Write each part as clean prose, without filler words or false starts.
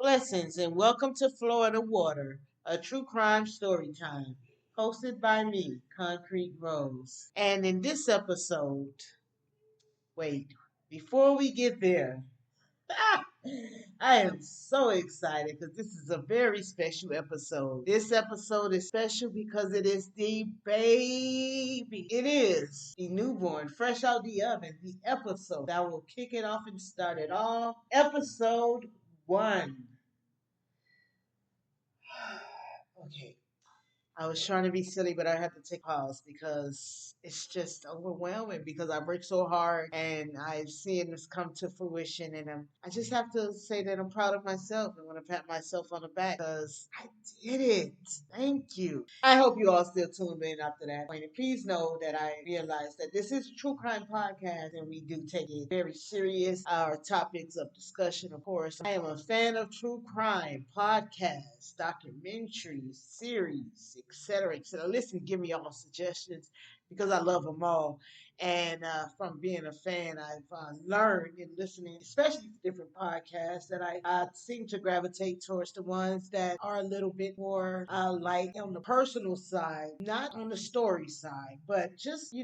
Blessings and welcome to Florida Water, a true crime story time, hosted by me, Concrete Rose. And in this episode, wait, before we get there, I am so excited because this is a very special episode. This episode is special because it is the baby. It is the newborn, fresh out the oven, the episode that will kick it off and start it off. Episode 1. Okay. I was trying to be silly, but I had to take pause because it's just overwhelming because I worked so hard and I've seen this come to fruition. And I just have to say that I'm proud of myself and want to pat myself on the back because I did it. Thank you. I hope you all still tuned in after that point. And please know that I realize that this is a true crime podcast and we do take it very serious. Our topics of discussion, of course. I am a fan of true crime podcasts, documentaries, series, etc., etc. Listen, give me all suggestions because I love them all. And from being a fan, I've learned in listening, especially to different podcasts, that I seem to gravitate towards the ones that are a little bit more light on the personal side, not on the story side, but just,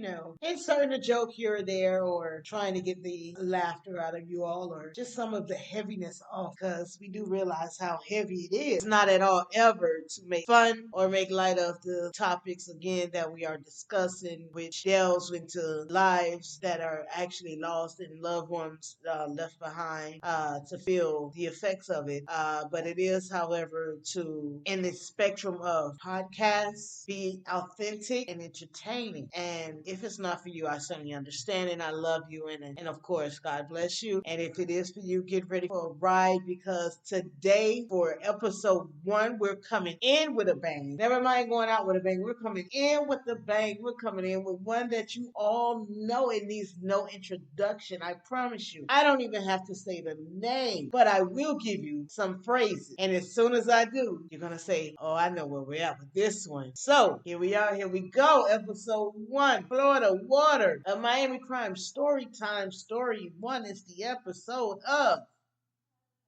inserting a joke here or there or trying to get the laughter out of you all or just some of the heaviness off because we do realize how heavy it is. It's not at all ever to make fun or make light of the topics again that we are discussing, which delves into lives that are actually lost and loved ones left behind to feel the effects of it. But it is, however, to in the spectrum of podcasts, be authentic and entertaining. And if it's not for you, I certainly understand and I love you. And of course, God bless you. And if it is for you, get ready for a ride because today, for episode 1, we're coming in with a bang. Never mind going out with a bang. We're coming in with a bang. We're coming in with one that you all know. It needs no introduction. I promise you. I don't even have to say the name, but I will give you some phrases. And as soon as I do, you're going to say, oh, I know where we're at with this one. So here we are. Here we go. Episode 1, Florida Water, a Miami crime story time. Story 1 is the episode of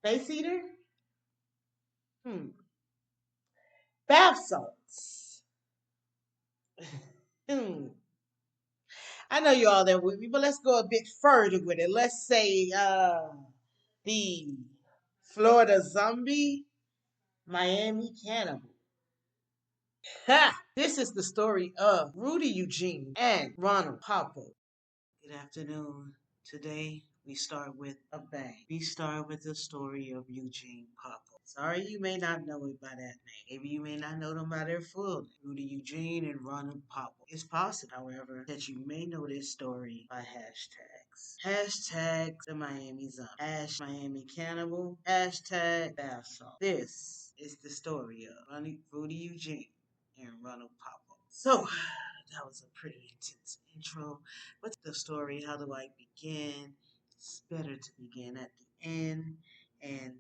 Face Eater? Bath salts. Hmm. I know you all there with me, but let's go a bit further with it. Let's say the Florida zombie, Miami cannibal. Ha! This is the story of Rudy Eugene and Ronald Poppo. Good afternoon. Today we start with a bang. We start with the story of Eugene Poppo. Sorry you may not know it by that name. Maybe you may not know them by their full name. Rudy Eugene and Ronald Poppo. It's possible, however, that you may know this story by hashtags. Hashtag the Miami Zombie. Hash Miami Cannibal. Hashtag bath salt. This is the story of Rudy Eugene and Ronald Poppo. So, that was a pretty intense intro. What's the story? How do I begin? It's better to begin at the end. And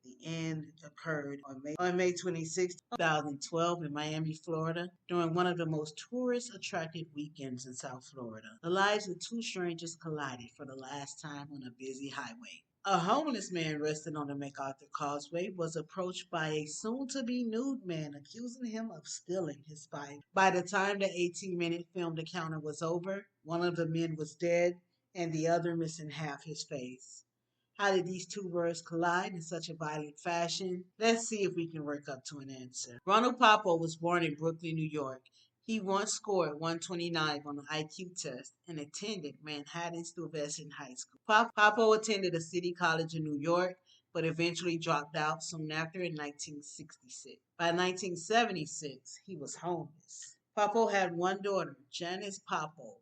the end occurred on May 26, 2012 in Miami, Florida, during one of the most tourist-attracted weekends in South Florida. The lives of two strangers collided for the last time on a busy highway. A homeless man resting on the MacArthur Causeway was approached by a soon-to-be nude man accusing him of stealing his bike. By the time the 18-minute filmed encounter was over, one of the men was dead and the other missing half his face. How did these two worlds collide in such a violent fashion? Let's see if we can work up to an answer. Ronald Poppo was born in Brooklyn, New York. He once scored 129 on the IQ test and attended Manhattan Stuyvesant High School. Poppo attended a city college in New York, but eventually dropped out soon after in 1966. By 1976, he was homeless. Poppo had one daughter, Janice Poppo,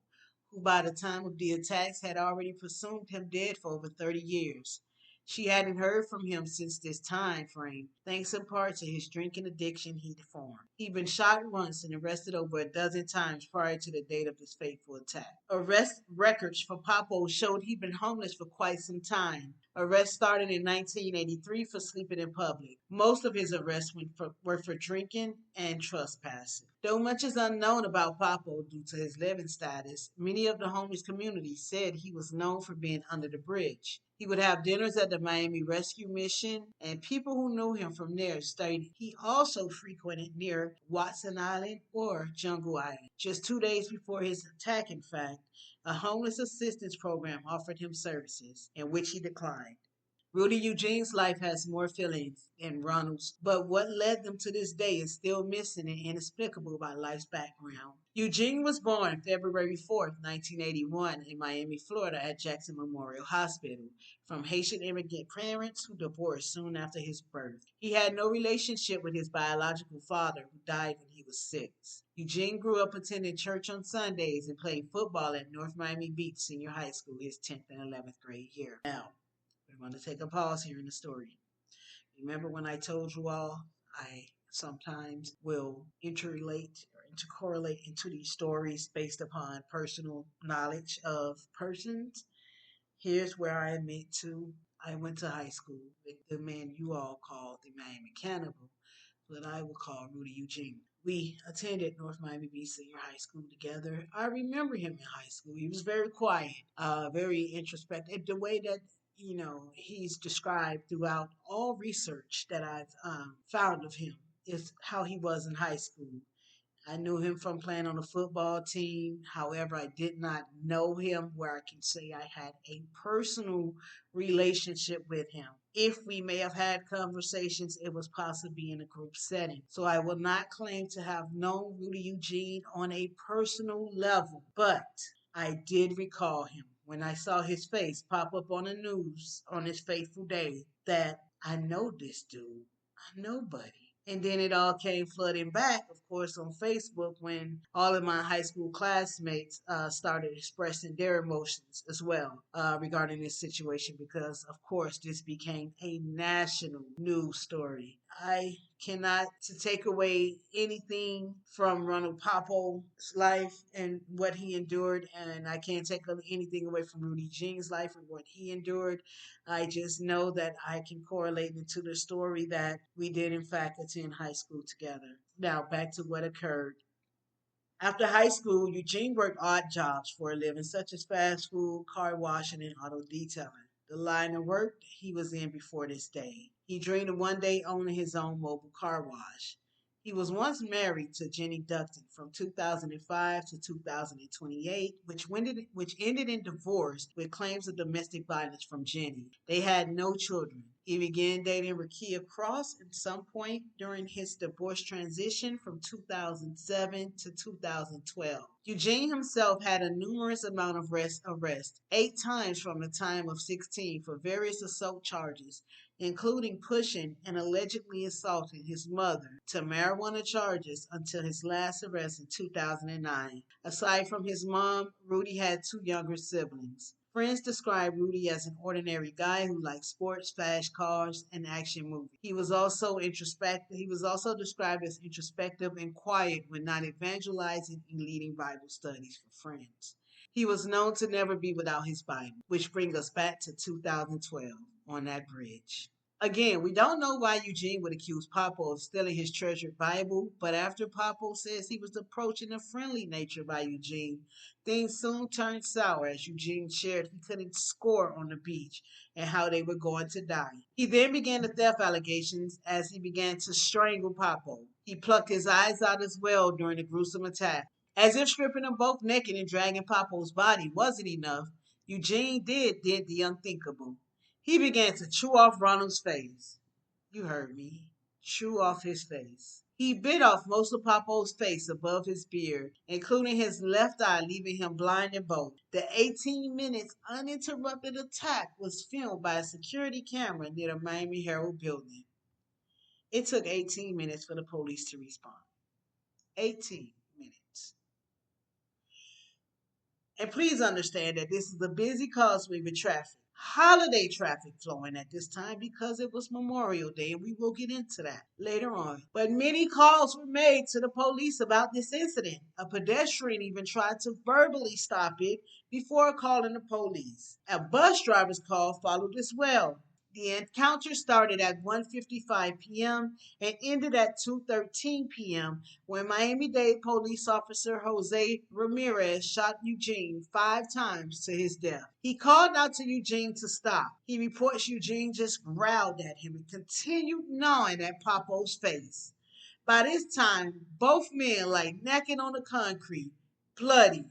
who by the time of the attacks had already presumed him dead for over 30 years. She hadn't heard from him since this time frame, thanks in part to his drinking addiction he'd formed. He'd been shot once and arrested over a dozen times prior to the date of his fateful attack. Arrest records for Poppo showed he'd been homeless for quite some time, Arrests started in 1983 for sleeping in public. Most of his arrests were for drinking and trespassing. Though much is unknown about Poppo due to his living status, many of the homeless community said he was known for being under the bridge. He would have dinners at the Miami Rescue Mission, and people who knew him from there stated he also frequented near Watson Island or Jungle Island. Just 2 days before his attack, in fact, a homeless assistance program offered him services, in which he declined. Rudy Eugene's life has more feelings than Ronald's, but what led them to this day is still missing and inexplicable by life's background. Eugene was born February 4th, 1981, in Miami, Florida, at Jackson Memorial Hospital, from Haitian immigrant parents who divorced soon after his birth. He had no relationship with his biological father, who died when he was 6. Eugene grew up attending church on Sundays and playing football at North Miami Beach Senior High School his 10th and 11th grade year. Now, we're going to take a pause here in the story. Remember when I told you all I sometimes will interrelate or intercorrelate into these stories based upon personal knowledge of persons? Here's where I admit to. I went to high school with the man you all call the Miami Cannibal, that I will call Rudy Eugene. We attended North Miami Beach Senior High School together. I remember him in high school. He was very quiet, very introspective. The way that he's described throughout all research that I've found of him is how he was in high school. I knew him from playing on the football team. However, I did not know him where I can say I had a personal relationship with him. If we may have had conversations, it was possibly in a group setting. So I will not claim to have known Rudy Eugene on a personal level, but I did recall him when I saw his face pop up on the news on his fateful day that I know this dude. I know Buddy. And then it all came flooding back, of course, on Facebook when all of my high school classmates started expressing their emotions as well regarding this situation because, of course, this became a national news story. I cannot to take away anything from Ronald Poppo's life and what he endured, and I can't take anything away from Rudy Jean's life and what he endured. I just know that I can correlate it to the story that we did, in fact, attend high school together. Now, back to what occurred. After high school, Eugene worked odd jobs for a living, such as fast food, car washing, and auto detailing. The line of work he was in before this day. He dreamed of one day owning his own mobile car wash. He was once married to Jenny Ducton from 2005 to 2028, which ended in divorce with claims of domestic violence from Jenny. They had no children. He began dating Rakia Cross at some point during his divorce transition from 2007 to 2012. Eugene himself had a numerous amount of arrests, 8 times from the time of 16 for various assault charges, including pushing and allegedly assaulting his mother, to marijuana charges until his last arrest in 2009. Aside from his mom, Rudy had 2 younger siblings. Friends describe Rudy as an ordinary guy who liked sports, fast cars, and action movies. He was also introspective. He was also described as introspective and quiet when not evangelizing and leading Bible studies for friends. He was known to never be without his Bible, which brings us back to 2012 on that bridge. Again, we don't know why Eugene would accuse Poppo of stealing his treasured Bible, but after Poppo says he was approaching a friendly nature by Eugene, things soon turned sour as Eugene shared he couldn't score on the beach and how they were going to die. He then began the theft allegations as he began to strangle Poppo. He plucked his eyes out as well during the gruesome attack. As if stripping them both naked and dragging Poppo's body wasn't enough, Eugene did the unthinkable. He began to chew off Ronald's face. You heard me. Chew off his face. He bit off most of Poppo's face above his beard, including his left eye, leaving him blind in both. The 18 minutes uninterrupted attack was filmed by a security camera near the Miami Herald building. It took 18 minutes for the police to respond. 18 minutes. And please understand that this is a busy causeway with traffic. holiday traffic flowing at this time because it was Memorial Day, and we will get into that later on. But many calls were made to the police about this incident. A pedestrian even tried to verbally stop it before calling the police. A bus driver's call followed as well. The encounter started at 1:55 p.m. and ended at 2:13 p.m. when Miami-Dade police officer Jose Ramirez shot Eugene 5 times to his death. He called out to Eugene to stop. He reports Eugene just growled at him and continued gnawing at Poppo's face. By this time, both men lay naked on the concrete, bloody.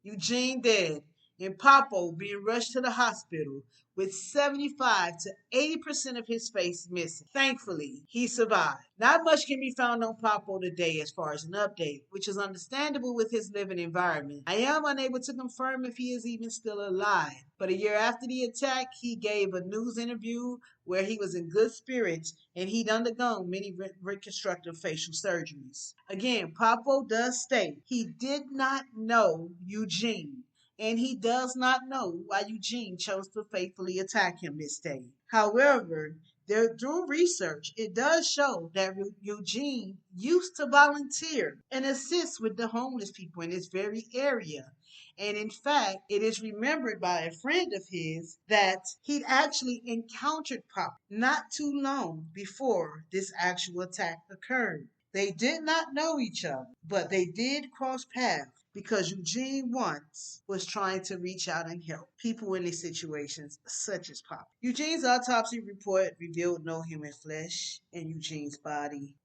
Eugene dead, and Poppo being rushed to the hospital with 75 to 80% of his face missing. Thankfully, he survived. Not much can be found on Poppo today as far as an update, which is understandable with his living environment. I am unable to confirm if he is even still alive, but a year after the attack, he gave a news interview where he was in good spirits and he'd undergone many reconstructive facial surgeries. Again, Poppo does state he did not know Eugene, and he does not know why Eugene chose to faithfully attack him this day. However, through research, it does show that Eugene used to volunteer and assist with the homeless people in this very area. And in fact, it is remembered by a friend of his that he'd actually encountered Pop not too long before this actual attack occurred. They did not know each other, but they did cross paths because Eugene once was trying to reach out and help people in these situations, such as Pop. Eugene's autopsy report revealed no human flesh in Eugene's body.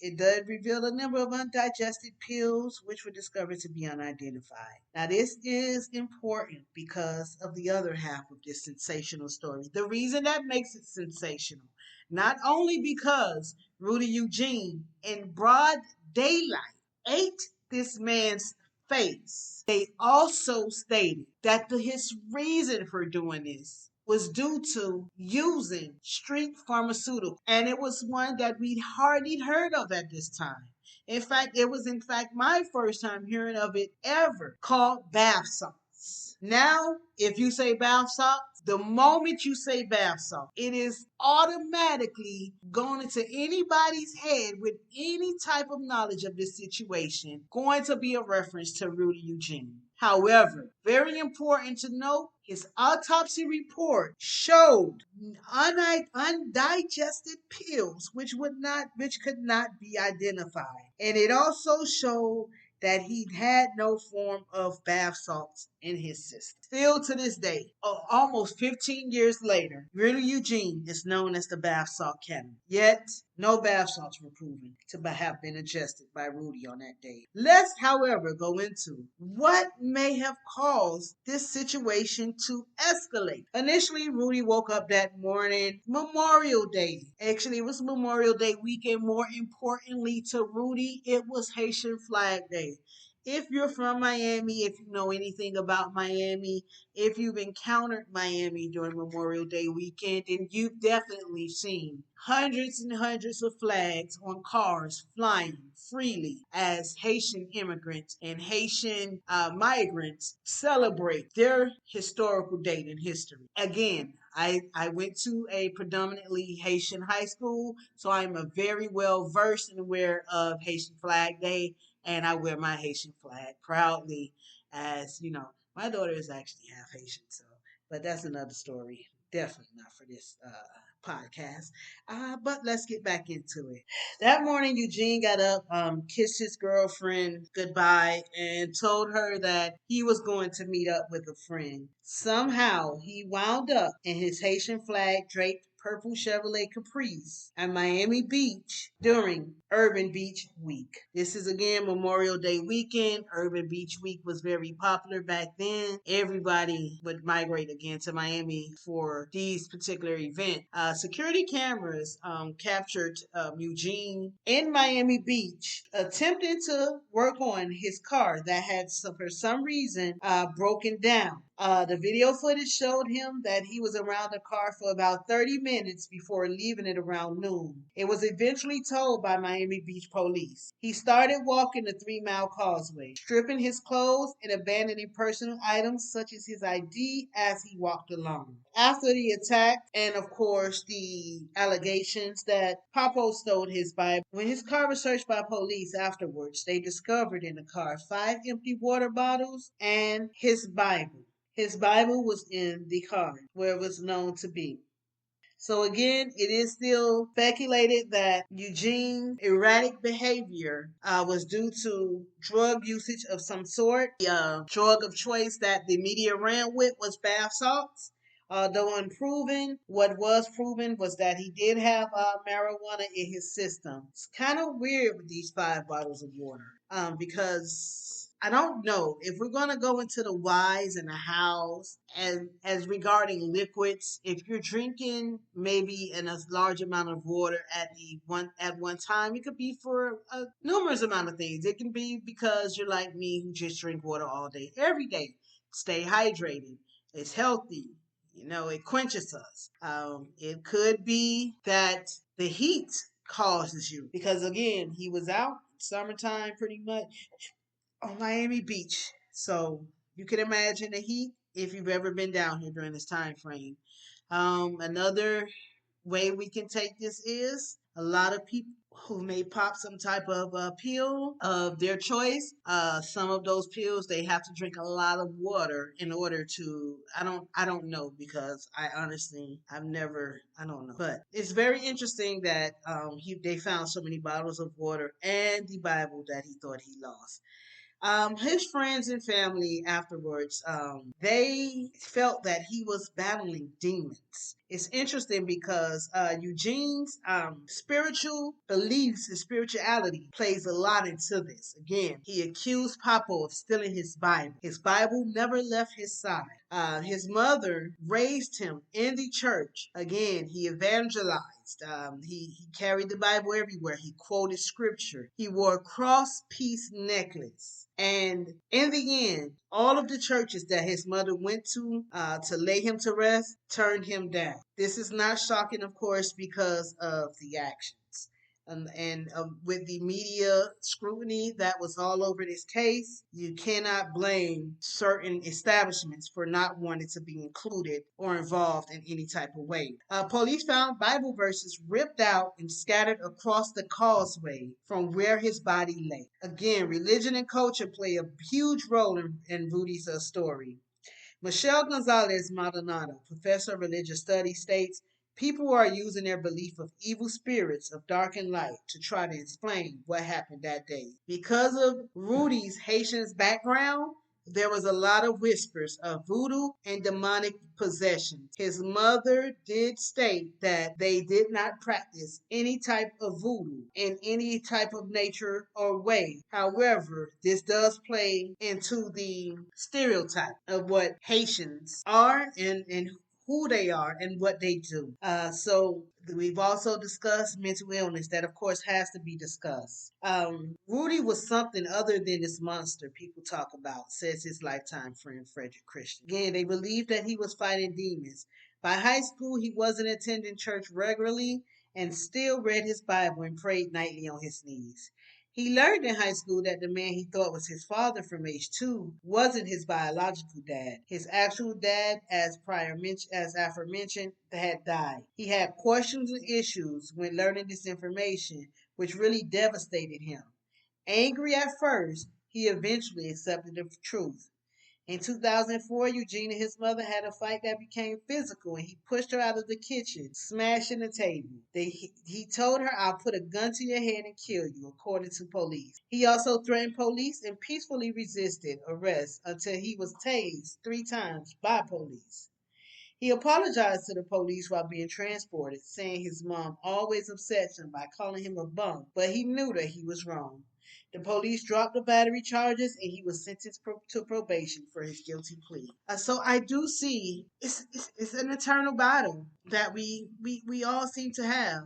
It did reveal a number of undigested pills, which were discovered to be unidentified. Now, this is important because of the other half of this sensational story. The reason that makes it sensational, not only because Rudy Eugene, in broad daylight, ate this man's face. They also stated that his reason for doing this was due to using street pharmaceutical, and it was one that we'd hardly heard of at this time. In fact, it was my first time hearing of it ever, called bath salts. Now, if you say bath salts, the moment you say bath salt, it is automatically going into anybody's head with any type of knowledge of this situation, going to be a reference to Rudy Eugene. However, very important to note, his autopsy report showed undigested pills which could not be identified. And it also showed that he had no form of bath salts in his system. Still to this day, almost 15 years later, Rudy Eugene is known as the bath salt cannon. Yet, no bath salts were proven to have been ingested by Rudy on that day. Let's, however, go into what may have caused this situation to escalate. Initially, Rudy woke up that morning, Memorial Day. Actually, it was Memorial Day weekend. More importantly to Rudy, it was Haitian Flag Day. If you're from Miami, if you know anything about Miami, if you've encountered Miami during Memorial Day weekend, then you've definitely seen hundreds and hundreds of flags on cars flying freely as Haitian immigrants and Haitian migrants celebrate their historical date in history. Again, I went to a predominantly Haitian high school, so I'm a very well versed and aware of Haitian Flag Day, and I wear my Haitian flag proudly. As you know, my daughter is actually half Haitian, so but that's another story. Definitely not for this podcast. But let's get back into it. That morning, Eugene got up, kissed his girlfriend goodbye, and told her that he was going to meet up with a friend. Somehow, he wound up in his Haitian flag draped purple Chevrolet Caprice at Miami Beach during Urban Beach Week. This is again Memorial Day weekend. Urban Beach Week was very popular back then. Everybody would migrate again to Miami for these particular events. Security cameras captured Eugene in Miami Beach attempting to work on his car that had for some reason broken down. The video footage showed him that he was around the car for about 30 minutes before leaving it around noon. It was eventually told by Miami Beach police. He started walking the 3 Mile Causeway, stripping his clothes and abandoning personal items such as his ID as he walked along. After the attack, and of course the allegations that Poppo stole his Bible, when his car was searched by police afterwards, they discovered in the car 5 empty water bottles and his Bible. His Bible was in the car where it was known to be. So again, it is still speculated that Eugene's erratic behavior was due to drug usage of some sort. The drug of choice that the media ran with was bath salts. Though unproven, what was proven was that he did have marijuana in his system. It's kind of weird with these 5 bottles of water because I don't know if we're going to go into the whys and the hows and as regarding liquids. If you're drinking maybe in a large amount of water at one time, it could be for a numerous amount of things. It can be because you're like me who just drink water all day, every day. Stay hydrated. It's healthy. It quenches us. It could be that the heat causes you because again, he was out summertime pretty much on Miami Beach. So you can imagine the heat if you've ever been down here during this time frame. Another way we can take this is a lot of people who may pop some type of pill of their choice. Some of those pills they have to drink a lot of water in order to. I don't know because I honestly I don't know. But it's very interesting that they found so many bottles of water and the Bible that he thought he lost. His friends and family afterwards, they felt that he was battling demons. It's interesting because Eugene's spiritual beliefs and spirituality plays a lot into this. Again, he accused Poppo of stealing his Bible. His Bible never left his side. His mother raised him in the church. Again, he evangelized. He carried the Bible everywhere. He quoted scripture. He wore a cross piece necklace. And in the end, all of the churches that his mother went to lay him to rest turned him down. This is not shocking, of course, because of the actions. And with the media scrutiny that was all over this case, you cannot blame certain establishments for not wanting to be included or involved in any type of way. Police found Bible verses ripped out and scattered across the causeway from where his body lay. Again, religion and culture play a huge role in Rudy's story. Michelle Gonzalez Maldonado, professor of religious studies, states people are using their belief of evil spirits of dark and light to try to explain what happened that day. Because of Rudy's Haitian's background, there was a lot of whispers of voodoo and demonic possession. His mother did state that they did not practice any type of voodoo in any type of nature or way. However, this does play into the stereotype of what Haitians are and who they are and what they do. So we've also discussed mental illness that of course has to be discussed. Rudy was something other than this monster people talk about, says his lifetime friend Frederick Christian. Again, they believed that he was fighting demons. By high school, he wasn't attending church regularly and still read his Bible and prayed nightly on his knees. He learned in high school that the man he thought was his father from age 2 wasn't his biological dad. His actual dad, as aforementioned, had died. He had questions and issues when learning this information, which really devastated him. Angry at first, he eventually accepted the truth. In 2004, Eugene and his mother had a fight that became physical, and he pushed her out of the kitchen, smashing the table. He told her, "I'll put a gun to your head and kill you," according to police. He also threatened police and peacefully resisted arrest until he was tased 3 times by police. He apologized to the police while being transported, saying his mom always upsets him by calling him a bum, but he knew that he was wrong. The police dropped the battery charges and he was sentenced to probation for his guilty plea. So I do see it's an eternal battle that we all seem to have,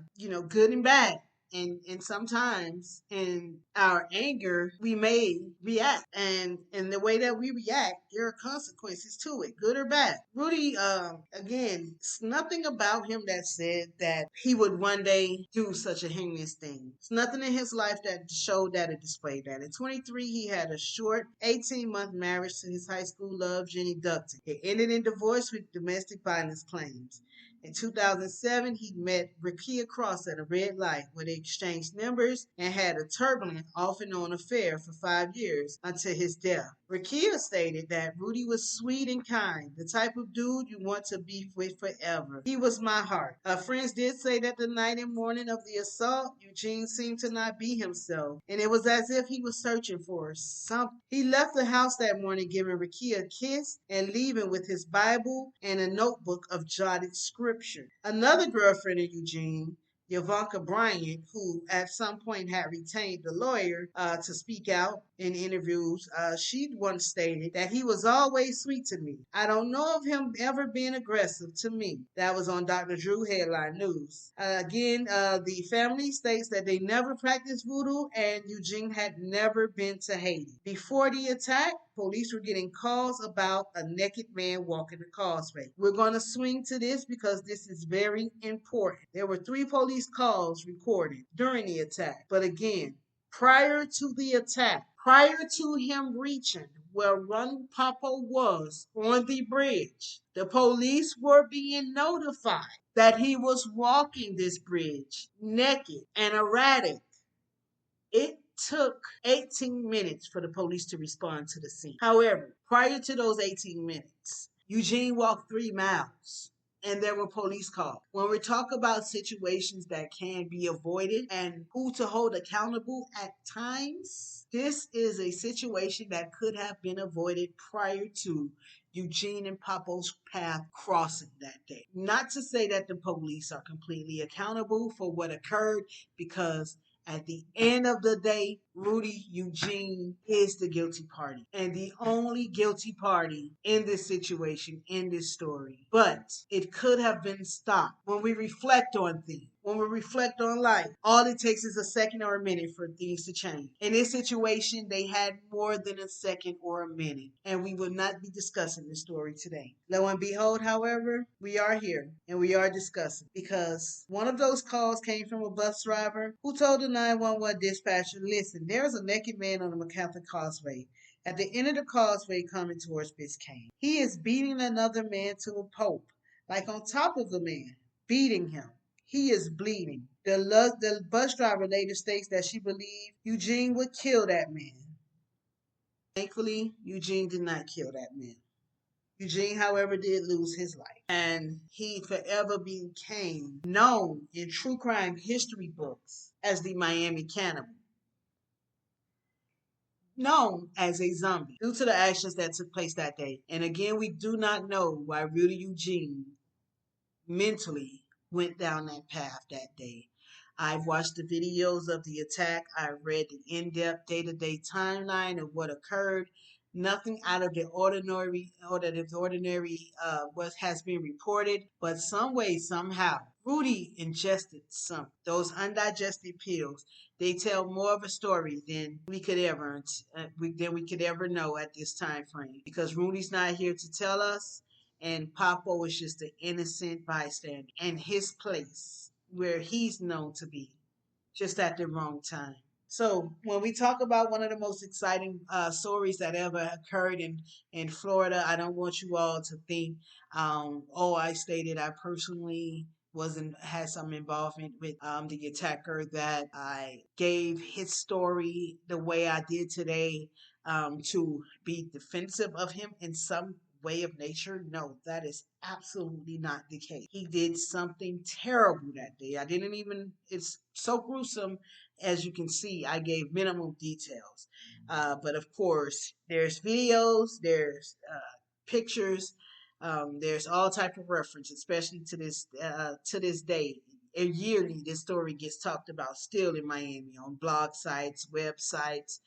good and bad. and sometimes in our anger we may react, and in the way that we react there are consequences to it, good or bad. Rudy, again, it's nothing about him that said that he would one day do such a heinous thing. It's nothing in his life that showed that or displayed that. At 23, he had a short 18-month marriage to his high school love, Jenny Ducton. It ended in divorce with domestic violence claims. In 2007, he met Rakia Cross at a red light where they exchanged numbers and had a turbulent, off and on affair for 5 years until his death. Rakia stated that Rudy was sweet and kind, the type of dude you want to be with forever. He was my heart. Her friends did say that the night and morning of the assault, Eugene seemed to not be himself, and it was as if he was searching for something. He left the house that morning giving Rakia a kiss and leaving with his Bible and a notebook of jotted scripture. Another girlfriend of Eugene, Yavanka Bryant, who at some point had retained the lawyer to speak out in interviews, she once stated that he was always sweet to me. I don't know of him ever being aggressive to me. That was on Dr. Drew Headline News. Again, the family states that they never practiced voodoo and Eugene had never been to Haiti. Before the attack, police were getting calls about a naked man walking the causeway. We're going to swing to this because this is very important. There were 3 police calls recorded during the attack. But again, prior to the attack, prior to him reaching where Ronald Poppo was on the bridge, the police were being notified that he was walking this bridge naked and erratic. It took 18 minutes for the police to respond to the scene. However, prior to those 18 minutes, Eugene walked 3 miles and there were police calls. When we talk about situations that can be avoided and who to hold accountable at times, this is a situation that could have been avoided prior to Eugene and Poppo's path crossing that day. Not to say that the police are completely accountable for what occurred, because at the end of the day, Rudy Eugene is the guilty party and the only guilty party in this situation, in this story. But it could have been stopped. When we reflect on things, when we reflect on life, all it takes is a second or a minute for things to change. In this situation, they had more than a second or a minute, and we will not be discussing this story today. Lo and behold, however, we are here and we are discussing because one of those calls came from a bus driver who told the 911 dispatcher, listen, there's a naked man on the McCaffrey Causeway at the end of the causeway coming towards Biscayne. He is beating another man to a pulp, like on top of the man, beating him. He is bleeding. The bus driver later states that she believed Eugene would kill that man. Thankfully, Eugene did not kill that man. Eugene, however, did lose his life, and he forever became known in true crime history books as the Miami Cannibal, known as a zombie due to the actions that took place that day. And again, we do not know why Rudy Eugene mentally went down that path that day. I've watched the videos of the attack. I've read the in-depth day-to-day timeline of what occurred. Nothing out of the ordinary, what has been reported, but some way, somehow, Rudy ingested some. Those undigested pills, they tell more of a story than we could ever know at this time frame. Because Rudy's not here to tell us, and Poppo is just an innocent bystander in his place where he's known to be, just at the wrong time. So when we talk about one of the most exciting stories that ever occurred in Florida, I don't want you all to think, I stated I personally wasn't had some involvement with the attacker, that I gave his story the way I did today to be defensive of him in some way of nature. No, that is absolutely not the case. He did something terrible that day. It's so gruesome. As you can see, I gave minimum details. But of course, there's videos, there's pictures, there's all type of reference, especially to this day. And yearly, this story gets talked about still in Miami on blog sites, websites,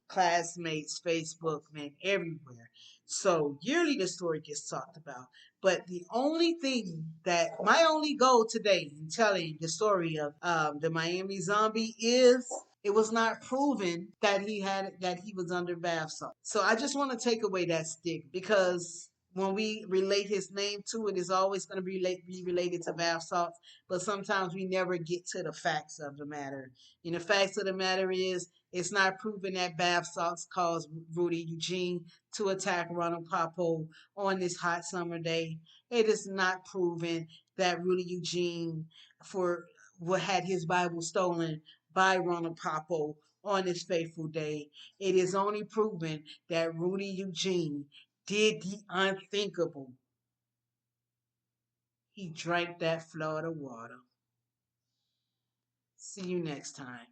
classmates, Facebook, man, everywhere. So yearly the story gets talked about. But the only thing that my only goal today in telling the story of the Miami zombie is it was not proven that he was under bath salt. So I just want to take away that stick because when we relate his name to it, it's always going to be related to bath salts. But sometimes we never get to the facts of the matter. And the facts of the matter is it's not proven that bath salts caused Rudy Eugene to attack Ronald Poppo on this hot summer day. It is not proven that Rudy Eugene for what had his Bible stolen by Ronald Poppo on this fateful day. It is only proven that Rudy Eugene did the unthinkable. He drank that Florida water. See you next time.